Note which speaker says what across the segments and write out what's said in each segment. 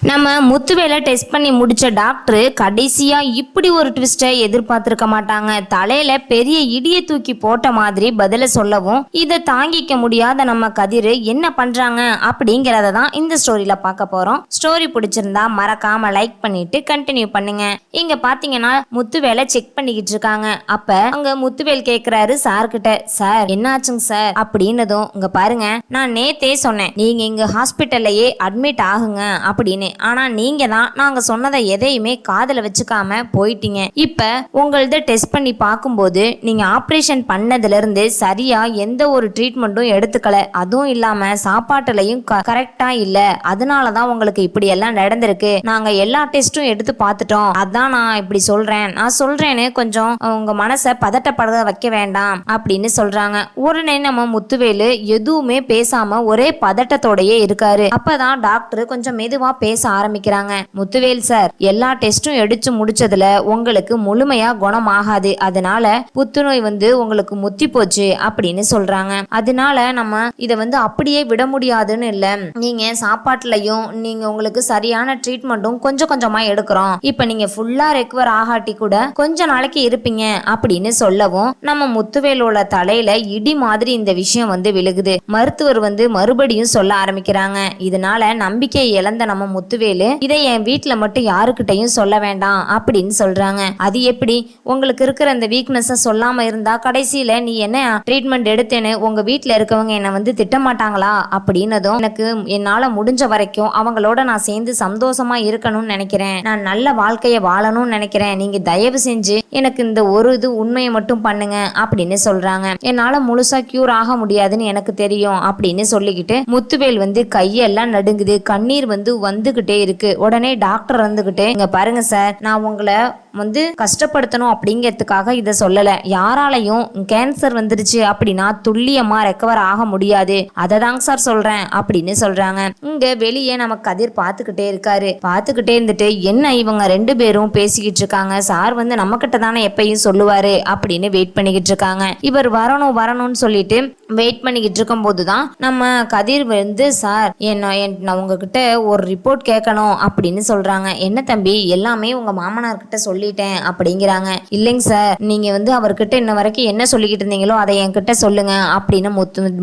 Speaker 1: நம்ம முத்துவேலை டெஸ்ட் பண்ணி முடிச்ச டாக்டர் கடைசியா இப்படி ஒரு ட்விஸ்டை எதிர்பார்த்திருக்க மாட்டாங்க. தலையில பெரிய இடியை தூக்கி போட்ட மாதிரி பதில சொல்லவும் இதை தாங்கிக்க முடியாத நம்ம கதிர் என்ன பண்றாங்க அப்படிங்கறத தான் இந்த ஸ்டோரியில பார்க்க போறோம். ஸ்டோரி பிடிச்சிருந்தா மறக்காம லைக் பண்ணிட்டு கண்டினியூ பண்ணுங்க. இங்க பாத்தீங்கன்னா முத்துவேலை செக் பண்ணிக்கிட்டு இருக்காங்க. அப்ப அங்க முத்துவேல் கேக்குறாரு சார் கிட்ட, சார் என்ன ஆச்சுங்க சார் அப்படின்னதும், இங்க பாருங்க, நான் நேத்தே சொன்னேன் நீங்க இங்க ஹாஸ்பிட்டல்லையே அட்மிட் ஆகுங்க அப்படின்னு. ஆனா நீங்க தான் நாங்க சொன்னதை எதையுமே காதுல வச்சுக்காம போயிட்டீங்க. இப்ப உங்களது டெஸ்ட் பண்ணி பார்க்கும்போது நீங்க ஆபரேஷன் பண்ணதுல இருந்து சரியா எந்த ஒரு ட்ரீட்மெண்ட்டும் எடுத்துக்கல, அதுவும் இல்லாம சாப்பாட்டுலயும் கரெக்டா இல்ல. அதனாலதான் உங்களுக்கு இப்படி எல்லாம் நடந்திருக்கு. நாங்க எல்லா டெஸ்டும் எடுத்து பார்த்துட்டோம். அதான் நான் இப்படி சொல்றேன். நான் சொல்றேன்னு கொஞ்சம் உங்க மனசை பதட்டப்பட வைக்க வேண்டாம் அப்படின்னு சொல்றாங்க. உடனே நம்ம முத்துவேலு எதுவுமே பேசாம ஒரே பதட்டத்தோடயே இருக்காரு. அப்பதான் டாக்டர் கொஞ்சம் மெதுவா பேச ஆரம்பிக்கிறாங்க. முத்துவேல் சார், எல்லா டெஸ்டும் எடுத்து முடிச்சதுல உங்களுக்கு முழுமையா குணமாகாது. அதனால புத்துநோய் உங்களுக்கு முத்தி போச்சு அப்படின்னு சொல்றாங்க. அதனால நம்ம இதை அப்படியே விட முடியாதுன்னு இல்ல, நீங்க சாப்பாட்டுலயும் நீங்க உங்களுக்கு சரியான ட்ரீட்மெண்ட்டும் கொஞ்சம் கொஞ்சமா எடுக்கிறோம். இப்ப நீங்க ஃபுல்லா ரெக்கவர் ஆகாட்டி கூட கொஞ்ச நாளைக்கு இருப்பீங்க அப்படின்னு சொல்லவும் நம்ம முத்துவேலோட தலையில இடி மாதிரி இந்த விஷயம் விழுகுது. மருத்துவர் மறுபடியும் சொல்ல ஆரம்பிக்கிறாங்க. இதனால நம்பிக்கை இழந்த நம்ம முத்துவேலு இதை என் வீட்டுல மட்டும் யாருக்கிட்டையும் சொல்ல வேண்டாம் அப்படின்னு சொல்றாங்க. அது எப்படி? உங்களுக்கு இருக்கிற அந்த வீக்னஸ் சொல்லாம இருந்தா கடைசியில நீ என்ன ட்ரீட்மெண்ட் எடுத்தேன்னு உங்க வீட்டுல இருக்கவங்க என்ன திட்ட மாட்டாங்களா அப்படின்னதும், எனக்கு என்னால முடிஞ்ச வரைக்கும் அவங்களோட நான் சேர்ந்து சந்தோஷமா இருக்கணும்னு நினைக்கிறேன். நான் நல்ல வாழ்க்கைய வாழணும்னு நினைக்கிறேன். நீங்க தயவு செஞ்சு எனக்கு இந்த ஒரு உண்மையை மட்டும் பண்ணுங்க அப்படின்னு சொல்றாங்க. என்னால முழுசா கியூர் ஆக முடியாதுன்னு எனக்கு தெரியும் அப்படின்னு சொல்லிக்கிட்டு முத்துவேல் கையெல்லாம் நடுங்குது. கண்ணீர் வந்துகிட்டே இருக்கு. உடனே டாக்டர் வந்துகிட்டு, இங்க பாருங்க சார், நான் உங்களை கஷ்டப்படுத்தணும் அப்படிங்கிறதுக்காக இதை சொல்லல. யாராலையும் கேன்சர் வந்துருச்சு அப்படின்னா துல்லியமா ரெக்கவர் ஆக முடியாது. அதை தாங்க சார் சொல்றேன் அப்படின்னு சொல்றாங்க. இங்க வெளியே நம்ம கதிர் பார்த்துக்கிட்டே இருக்காரு. பார்த்துக்கிட்டே இருந்துட்டு, என்ன இவங்க ரெண்டு பேரும் பேசிக்கிட்டு இருக்காங்க, சார் நம்ம கிட்ட தானே எப்பயும் சொல்லுவாரு அப்படின்னு வெயிட் பண்ணிக்கிட்டு இருக்காங்க. இவர் வரணும்னு சொல்லிட்டு வெயிட் பண்ணிக்கிட்டு இருக்கும் போதுதான் நம்ம கதிர் சார் நான் உங்ககிட்ட ஒரு ரிப்போர்ட் கேட்கணும் அப்படின்னு சொல்றாங்க. என்ன தம்பி, எல்லாமே உங்க மாமனார் கிட்ட சொல்லிட்டேன் அப்படிங்கிறாங்க. இல்லைங்க சார், நீங்க அவர்கிட்ட இன்ன வரைக்கும் என்ன சொல்லிக்கிட்டு இருந்தீங்களோ அதை என்கிட்ட சொல்லுங்க அப்படின்னு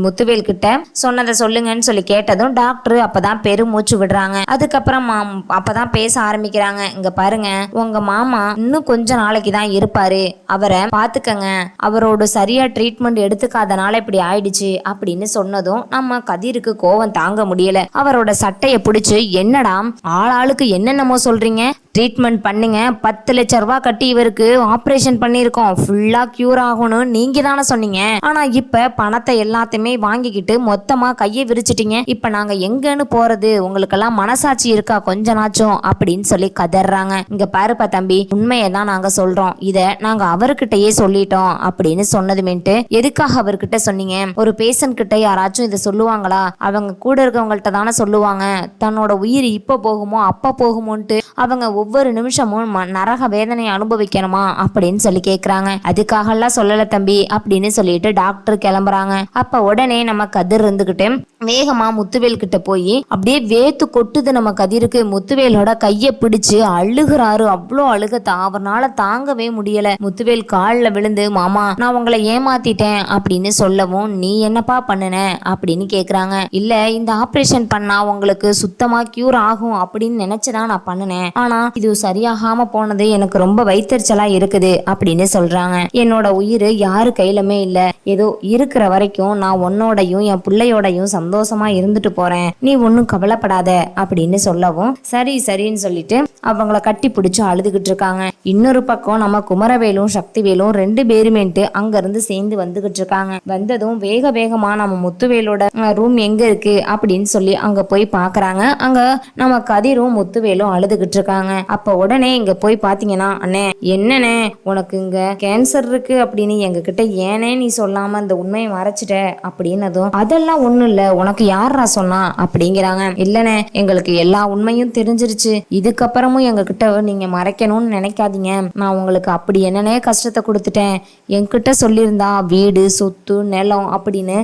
Speaker 1: முத்துவேல் கிட்ட சொன்னதை சொல்லுங்கன்னு சொல்லி கேட்டதும் டாக்டர் அப்பதான் பெருமூச்சு விடுறாங்க. அதுக்கப்புறம் அப்பதான் பேச ஆரம்பிக்கிறாங்க. இங்க பாருங்க, உங்க மாமா இன்னும் கொஞ்ச நாளைக்கு தான் இருப்பாரு, அவரை பாத்துக்கங்க. அவரோட சரியா ட்ரீட்மெண்ட் எடுத்துக்காதனால இப்படி ஆயிடுச்சு அப்படின்னு சொன்னதும் நம்ம கதிருக்கு கோவம் தாங்க முடியல. அவரோட சட்டைய பிடிச்சு, என்னடா ஆளாளுக்கு என்னென்னமோ சொல்றீங்க, ட்ரீட்மெண்ட் பண்ணுங்க, 10 லட்சம் ரூபாய் கட்டி இவருக்கு ஆபரேஷன் பண்ணிருக்கோம், ஃபுல்லா கியூர் ஆகணும் நீங்க தானே சொன்னீங்க. ஆனா இப்ப பணத்தை எல்லாத்தையுமே வாங்கிக்கிட்டு மொத்தமா கையை விரிச்சிட்டீங்க. இப்ப நாங்க எங்கன்னு போறது? உங்களுக்கெல்லாம் மனசாட்சி இருக்கா கொஞ்ச நாச்சும் அப்படின்னு சொல்லி கதறாங்க. இங்க பாருப்பா தம்பி, உண்மையதான் நாங்க சொல்றோம், இத நாங்க அவர்கிட்டயே சொல்லிட்டோம் அப்படின்னு சொன்னதுமேட்டு, எதுக்காக அவர்கிட்ட சொன்னீங்க? ஒரு பேஷண்ட் கிட்ட யாராச்சும் இதை சொல்லுவாங்களா? அவங்க கூட இருக்கவங்கள்ட்ட தானே சொல்லுவாங்க. தன்னோட உயிர் இப்ப போகுமோ அப்ப போகுமோன்ட்டு அவங்க ஒவ்வொரு நிமிஷமும் நரக வேதனை அனுபவிக்கணுமா அப்படின்னு சொல்லி கேக்குறாங்க. அதுக்காக எல்லாம் சொல்லல தம்பி அப்படின்னு சொல்லிட்டு டாக்டர் கிளம்புறாங்க. அப்ப உடனே நம்ம கதிர் இருந்துகிட்டு வேகமா முத்துவேல் கிட்ட போய் அப்படியே வேத்து கொட்டுது நம்ம கதிருக்கு. முத்துவேலோட கைய பிடிச்சு அழுகுறாரு. அவ்வளோ அழுகத்தை அவனால தாங்கவே முடியல. முத்துவேல் காலில் விழுந்து, மாமா நான் உங்களை ஏமாத்திட்டேன் அப்படின்னு சொல்லவும், நீ என்னப்பா பண்ணுன அப்படின்னு கேக்குறாங்க. இல்ல, இந்த ஆபரேஷன் பண்ணா உங்களுக்கு சுத்தமா கியூர் ஆகும் அப்படின்னு நினைச்சுதான் நான் பண்ணினேன். ஆனா இது சரியாகாம போனது எனக்கு ரொம்ப வைத்தறிச்சலா இருக்குது அப்படின்னு சொல்றாங்க. என்னோட உயிர் யாரு கையிலுமே இல்ல, ஏதோ இருக்கிற வரைக்கும் நான் உன்னோடையும் என் பிள்ளையோடையும் சந்தோஷமா இருந்துட்டு போறேன், நீ ஒன்னும் கவலைப்படாத அப்படின்னு சொல்லவும், சரின்னு சொல்லிட்டு அவங்கள கட்டி பிடிச்சு அழுதுகிட்டு இருக்காங்க. இன்னொரு பக்கம் நம்ம குமரவேலும் சக்திவேலும் ரெண்டு பேருமேட்டு அங்க இருந்து சேர்ந்து வந்துகிட்டு இருக்காங்க. வந்ததும் வேகமா நம்ம முத்துவேலோட ரூம் எங்க இருக்கு அப்படின்னு சொல்லி அங்க போய் பாக்குறாங்க. அங்க நம்ம கதிரும் முத்துவேலும் அழுதுகிட்டு இருக்காங்க. அப்ப உடனே இங்க போய் பாத்தீங்கன்னா, அண்ணே என்னண்ணே உனக்கு இங்க கேன்சர் இருக்கு அப்படின்னு எங்க கிட்ட ஏனே நீ சொல்லாம இந்த உண்மையை மறைச்சிட்ட அப்படின்னதும், அதெல்லாம் ஒண்ணும் இல்ல, உனக்கு யாரா சொன்னா அப்படிங்கிறாங்க. இல்லண்ணே, எங்களுக்கு எல்லா உண்மையும் தெரிஞ்சிருச்சு, இதுக்கப்புறமும் எங்க கிட்ட நீங்க மறைக்கணும்னு நினைக்காதீங்க. நான் உங்களுக்கு அப்படி என்னன்னே கஷ்டத்தை கொடுத்துட்டேன். என்கிட்ட சொல்லியிருந்தா வீடு சொத்து நிலம் அப்படின்னு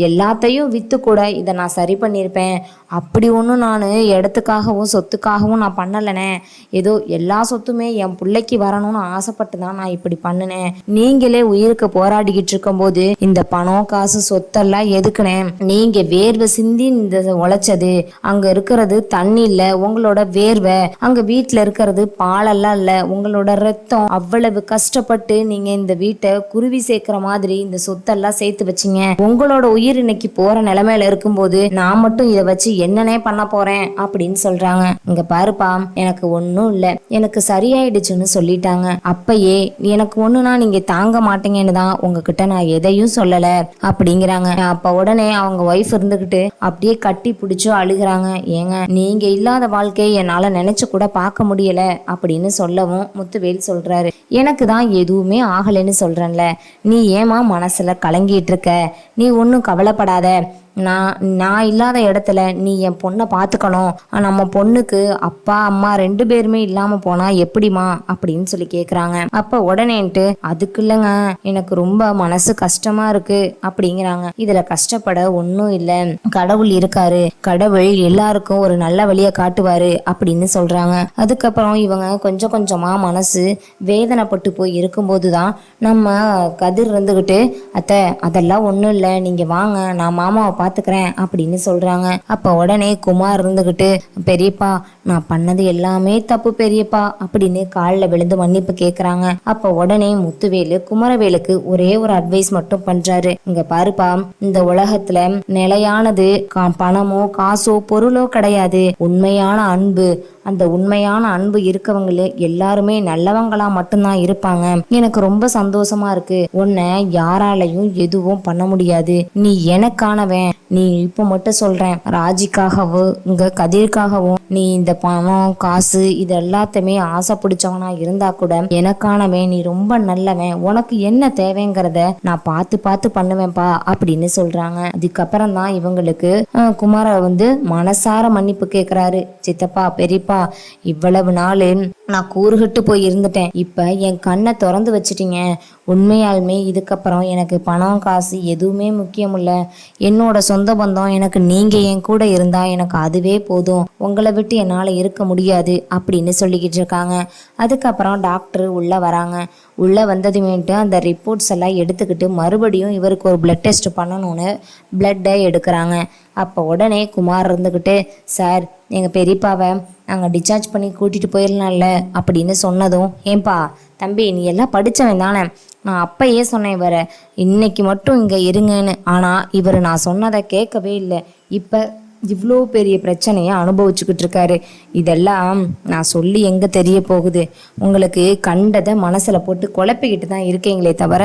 Speaker 1: எல்லாத்தையும் வித்து கூட இதை நான் சரி பண்ணியிருப்பேன். அப்படி ஒன்றும் நான் இடத்துக்காகவும் சொத்துக்காகவும் நான் பண்ணலைனே. ஏதோ எல்லா சொத்துமே என் பிள்ளைக்கு வரணும்னு ஆசைப்பட்டு தான் நான் இப்படி பண்ணினேன். நீங்களே உயிருக்கு போராடிக்கிட்டு இருக்கும்போது இந்த பணம் காசு சொத்தெல்லாம் எதுக்குனே? நீங்க வேர்வை சிந்தி இந்த உழைச்சது, அங்க இருக்கிறது தண்ணி இல்ல உங்களோட வேர்வை, அங்க வீட்டுல இருக்கிறது பாலெல்லாம் இல்ல உங்களோட ரத்தம். அவ்வளவு கஷ்டப்பட்டு நீங்க இந்த வீட்டை குருவி சேர்க்கிற மாதிரி இந்த சொத்தெல்லாம் சேர்த்து வச்சீங்க. உங்களோட உயிர் இன்னைக்கு போற நிலைமையில இருக்கும்போது நான் மட்டும் இதை வச்சு என்னன்னே பண்ண போறேன் அப்படின்னு சொல்றாங்க. இங்க பாருப்பா, எனக்கு ஒன்னும் இல்ல, எனக்கு சரியாயிடுச்சுன்னு சொல்லிட்டாங்க. அப்பயே எனக்கு ஒண்ணுனா நீங்க தாங்க மாட்டீங்கன்னு தான் உங்ககிட்ட நான் எதையும் சொல்லல அப்படிங்கிறாங்க. அப்ப உடனே அவங்க ஒய்ஃப் இருந்துகிட்டு அப்படியே கட்டி பிடிச்சு அழுகுறாங்க. ஏங்க, நீங்க இல்லாத வாழ்க்கையை என்னால நினைச்சு கூட பார்க்க முடியல அப்படின்னு சொல்லவும் முத்துவேல் சொல்றாரு, எனக்கு தான் எதுவுமே ஆகலைன்னு சொல்றேன்ல, நீ ஏமா மனசுல கலங்கிட்டு இருக்க? நீ ஒன்னும் கவலைப்படாத. நான் இல்லாத இடத்துல நீ என் பொண்ணை பார்த்துக்கணும். நம்ம பொண்ணுக்கு அப்பா அம்மா 2 பேருமே இல்லாம போனா எப்படிமா அப்படின்னு சொல்லி கேக்குறாங்க. அப்ப உடனேன்ட்டு அதுக்கு இல்லைங்க, எனக்கு ரொம்ப மனசு கஷ்டமா இருக்கு அப்படிங்கிறாங்க. இதுல கஷ்டப்பட ஒன்னும் இல்லை, கடவுள் இருக்காரு, கடவுள் எல்லாருக்கும் ஒரு நல்ல வழியை காட்டுவாரு அப்படின்னு சொல்றாங்க. அதுக்கப்புறம் இவங்க கொஞ்சம் கொஞ்சமா மனசு வேதனைப்பட்டு போய் இருக்கும்போதுதான் நம்ம கதிர் இருந்துகிட்டு, அத்தை அதெல்லாம் ஒன்றும் இல்லை, நீங்க வாங்க நான் மாமாவை பார்த்துக்கிறேன் அப்படின்னு சொல்றாங்க. அப்ப உடனே குமார் இருந்துகிட்டு, பெரியப்பா நான் பண்ணது எல்லாமே தப்பு பெரியப்பா அப்படின்னு காலில் விழுந்து மன்னிப்பு கேட்குறாங்க. அப்ப உடனே முத்துவேலு குமரவேலுக்கு ஒரே ஒரு அட்வைஸ் மட்டும் பண்றாரு. இங்க பாருப்பா, இந்த உலகத்துல நிலையானது பணமோ காசோ பொருளோ கிடையாது, உண்மையான அன்பு. அந்த உண்மையான அன்பு இருக்கவங்களே எல்லாருமே நல்லவங்களா மட்டும்தான் இருப்பாங்க. எனக்கு ரொம்ப சந்தோஷமா இருக்கு. உன்னை யாராலையும் எதுவும் பண்ண முடியாது, நீ எனக்கானவன். நீ இப்ப மட்டும் சொல்றேன், ராஜிக்காகவும் இங்க கதிர்காகவும் நீ இந்த பணம் காசு இது எல்லாத்தையுமே ஆசை பிடிச்சவனா இருந்தா கூட எனக்கானவன், நீ ரொம்ப நல்லவன், உனக்கு என்ன தேவைங்கிறத நான் பார்த்து பார்த்து பண்ணுவேன்பா அப்படின்னு சொல்றாங்க. அதுக்கப்புறம் தான் இவங்களுக்கு குமார மனசார மன்னிப்பு கேட்கிறாரு. சித்தப்பா பெரியப்பா, இவ்வளவு நாள் நான் கூறுகிட்டு போய் இருந்துட்டேன், இப்ப என் கண்ணை திறந்து வச்சிட்டீங்க. உண்மையாலுமே இதுக்கப்புறம் எனக்கு பணம் காசு எதுவுமே முக்கியம் இல்ல, என்னோட சொந்த பந்தம் எனக்கு நீங்க என் கூட இருந்தா எனக்கு அதுவே போதும், உங்களை விட்டு என்னால இருக்க முடியாது அப்படின்னு சொல்லிக்கிட்டு இருக்காங்க. அதுக்கப்புறம் டாக்டர் உள்ள வராங்க. உள்ள வந்ததுமேட்டு அந்த ரிப்போர்ட்ஸ் எல்லாம் எடுத்துக்கிட்டு மறுபடியும் இவருக்கு ஒரு பிளட் டெஸ்ட் பண்ணணும்னு பிளட்டை எடுக்கிறாங்க. அப்போ உடனே குமார் இருந்துக்கிட்டு, சார் எங்கள் பெரியப்பாவை நாங்கள் டிஸ்சார்ஜ் பண்ணி கூட்டிகிட்டு போயிடலாம்ல அப்படின்னு சொன்னதும், ஏன்பா தம்பி நீ எல்லாம் படித்தவன் தானே, நான் அப்பயே சொன்னேன் இவரை இன்னைக்கு மட்டும் இங்கே இருங்கன்னு, ஆனால் இவர் நான் சொன்னதை கேட்கவே இல்லை, இப்போ இவ்வளோ பெரிய பிரச்சனையை அனுபவிச்சுக்கிட்டு இருக்காரு. இதெல்லாம் நான் சொல்லி எங்கே தெரிய போகுது? உங்களுக்கு கண்டதை மனசில் போட்டு குழப்பிக்கிட்டு தான் இருக்கீங்களே தவிர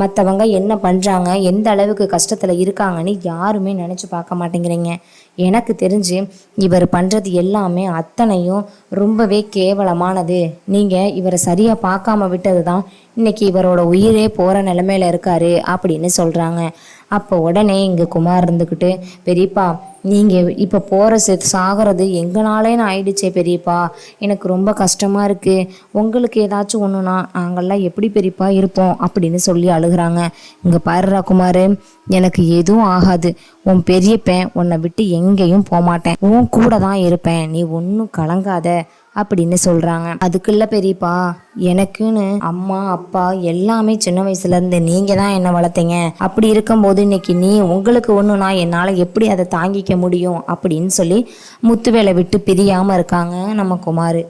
Speaker 1: மற்றவங்க என்ன பண்ணுறாங்க, எந்த அளவுக்கு கஷ்டத்தில் இருக்காங்கன்னு யாருமே நினச்சி பார்க்க மாட்டேங்கிறீங்க. எனக்கு தெரிஞ்சு இவர் பண்ணுறது எல்லாமே அத்தனையும் ரொம்பவே கேவலமானது. நீங்கள் இவரை சரியாக பார்க்காம விட்டது தான் இன்னைக்கு இவரோட உயிரே போகிற நிலைமையில இருக்காரு அப்படின்னு சொல்கிறாங்க. அப்போ உடனே இங்கே குமார் இருந்துக்கிட்டு, பெரியப்பா நீங்கள் இப்போ போகிற சாகிறது எங்கனாலேன்னு ஆயிடுச்சே பெரியப்பா, எனக்கு ரொம்ப கஷ்டமாக இருக்குது, உங்களுக்கு ஏதாச்சும் ஒன்றுனா நாங்கள்லாம் எப்படி பெரியப்பா இருப்போம் அப்படின்னு சொல்லி அழுகிறாங்க. இங்கே பாருடா குமார், எனக்கு எதுவும் ஆகாது, உன் பெரியப்பன் உன்னை விட்டு எங்கேயும் போகமாட்டேன், உன் கூட தான் இருப்பேன், நீ ஒன்றும் கலங்காத அப்படின்னு சொல்றாங்க. அதுக்குள்ள பெரியப்பா, எனக்குன்னு அம்மா அப்பா எல்லாமே சின்ன வயசுல இருந்து நீங்க தான் என்ன வளர்த்தீங்க, அப்படி இருக்கும்போது இன்னைக்கு நீ உங்களுக்கு ஒண்ணுனா என்னால எப்படி அதை தாங்கிக்க முடியும் அப்படின்னு சொல்லி முத்துவேலை விட்டு பிரியாம இருக்காங்க நம்ம குமார்.